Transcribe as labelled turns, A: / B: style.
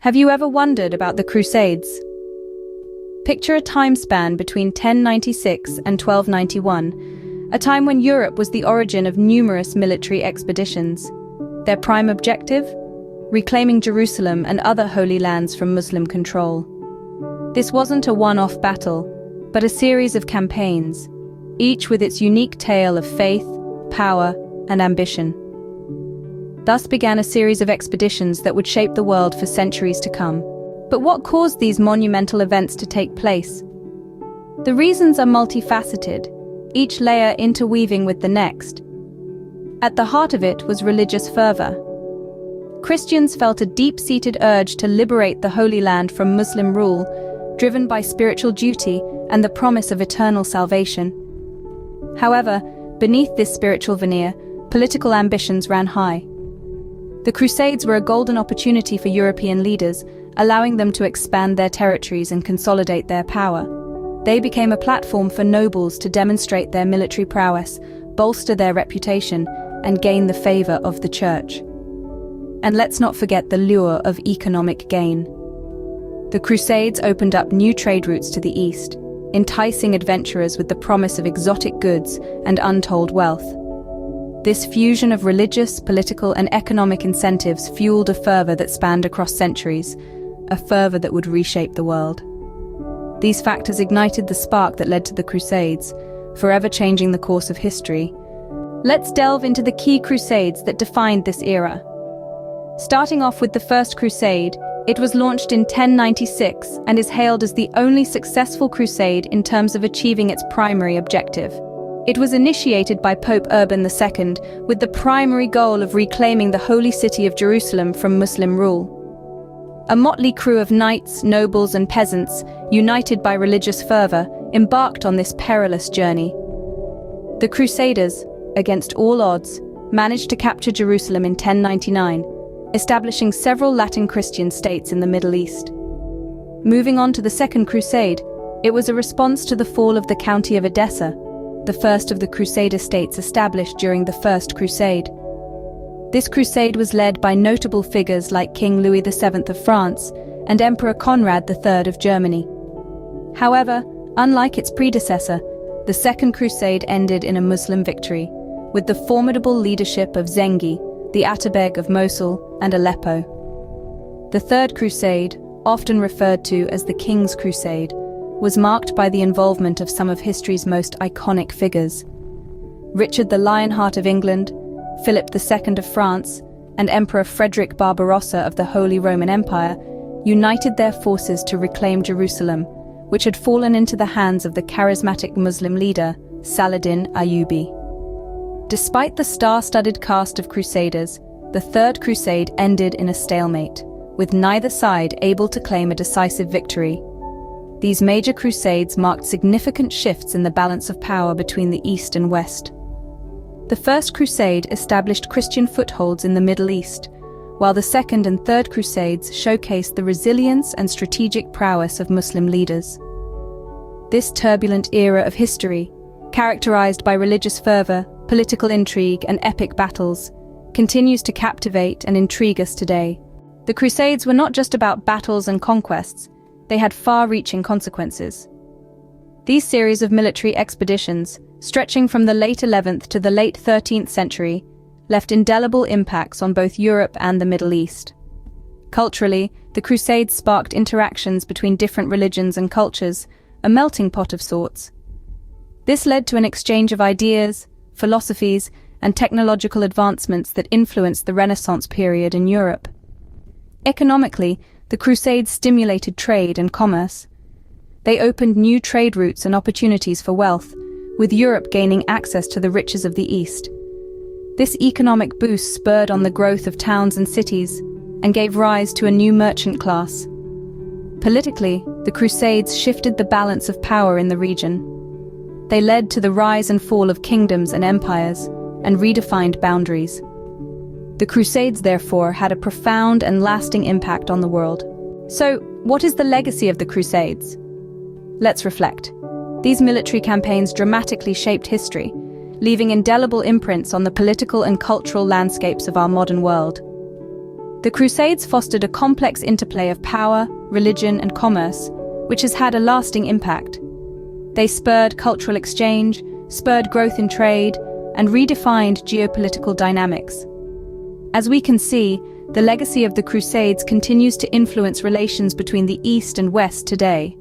A: Have you ever wondered about the Crusades? Picture a time span between 1096 and 1291, a time when Europe was the origin of numerous military expeditions. Their prime objective? Reclaiming Jerusalem and other holy lands from Muslim control. This wasn't a one-off battle, but a series of campaigns, each with its unique tale of faith, power, and ambition. Thus began a series of expeditions that would shape the world for centuries to come. But what caused these monumental events to take place? The reasons are multifaceted, each layer interweaving with the next. At the heart of it was religious fervor. Christians felt a deep-seated urge to liberate the Holy Land from Muslim rule, driven by spiritual duty and the promise of eternal salvation. However, beneath this spiritual veneer, political ambitions ran high. The Crusades were a golden opportunity for European leaders, allowing them to expand their territories and consolidate their power. They became a platform for nobles to demonstrate their military prowess, bolster their reputation, and gain the favor of the Church. And let's not forget the lure of economic gain. The Crusades opened up new trade routes to the east, enticing adventurers with the promise of exotic goods and untold wealth. This fusion of religious, political, and economic incentives fueled a fervor that spanned across centuries, a fervor that would reshape the world. These factors ignited the spark that led to the Crusades, forever changing the course of history. Let's delve into the key Crusades that defined this era. Starting off with the First Crusade, it was launched in 1096 and is hailed as the only successful crusade in terms of achieving its primary objective. It was initiated by Pope Urban II with the primary goal of reclaiming the holy city of Jerusalem from Muslim rule. A motley crew of knights, nobles, and peasants, united by religious fervor, embarked on this perilous journey. The Crusaders, against all odds, managed to capture Jerusalem in 1099, establishing several Latin Christian states in the Middle East. Moving on to the Second Crusade, it was a response to the fall of the County of Edessa, the first of the Crusader states established during the First Crusade. This crusade was led by notable figures like King Louis VII of France and Emperor Conrad III of Germany. However, unlike its predecessor, the Second Crusade ended in a Muslim victory, with the formidable leadership of Zengi, the Atabeg of Mosul and Aleppo. The Third Crusade, often referred to as the King's Crusade, was marked by the involvement of some of history's most iconic figures. Richard the Lionheart of England, Philip II of France, and Emperor Frederick Barbarossa of the Holy Roman Empire united their forces to reclaim Jerusalem, which had fallen into the hands of the charismatic Muslim leader, Saladin Ayyubi. Despite the star-studded cast of crusaders, the Third Crusade ended in a stalemate, with neither side able to claim a decisive victory. These major crusades marked significant shifts in the balance of power between the East and West. The First Crusade established Christian footholds in the Middle East, while the Second and Third Crusades showcased the resilience and strategic prowess of Muslim leaders. This turbulent era of history, characterized by religious fervor, political intrigue, and epic battles, continues to captivate and intrigue us today. The Crusades were not just about battles and conquests, they had far-reaching consequences. These series of military expeditions, stretching from the late 11th to the late 13th century, left indelible impacts on both Europe and the Middle East. Culturally, the Crusades sparked interactions between different religions and cultures, a melting pot of sorts. This led to an exchange of ideas, philosophies, and technological advancements that influenced the Renaissance period in Europe. Economically, the Crusades stimulated trade and commerce. They opened new trade routes and opportunities for wealth, with Europe gaining access to the riches of the East. This economic boost spurred on the growth of towns and cities and gave rise to a new merchant class. Politically, the Crusades shifted the balance of power in the region. They led to the rise and fall of kingdoms and empires, and redefined boundaries. The Crusades, therefore, had a profound and lasting impact on the world. So, what is the legacy of the Crusades? Let's reflect. These military campaigns dramatically shaped history, leaving indelible imprints on the political and cultural landscapes of our modern world. The Crusades fostered a complex interplay of power, religion, and commerce, which has had a lasting impact. They spurred cultural exchange, spurred growth in trade, and redefined geopolitical dynamics. As we can see, the legacy of the Crusades continues to influence relations between the East and West today.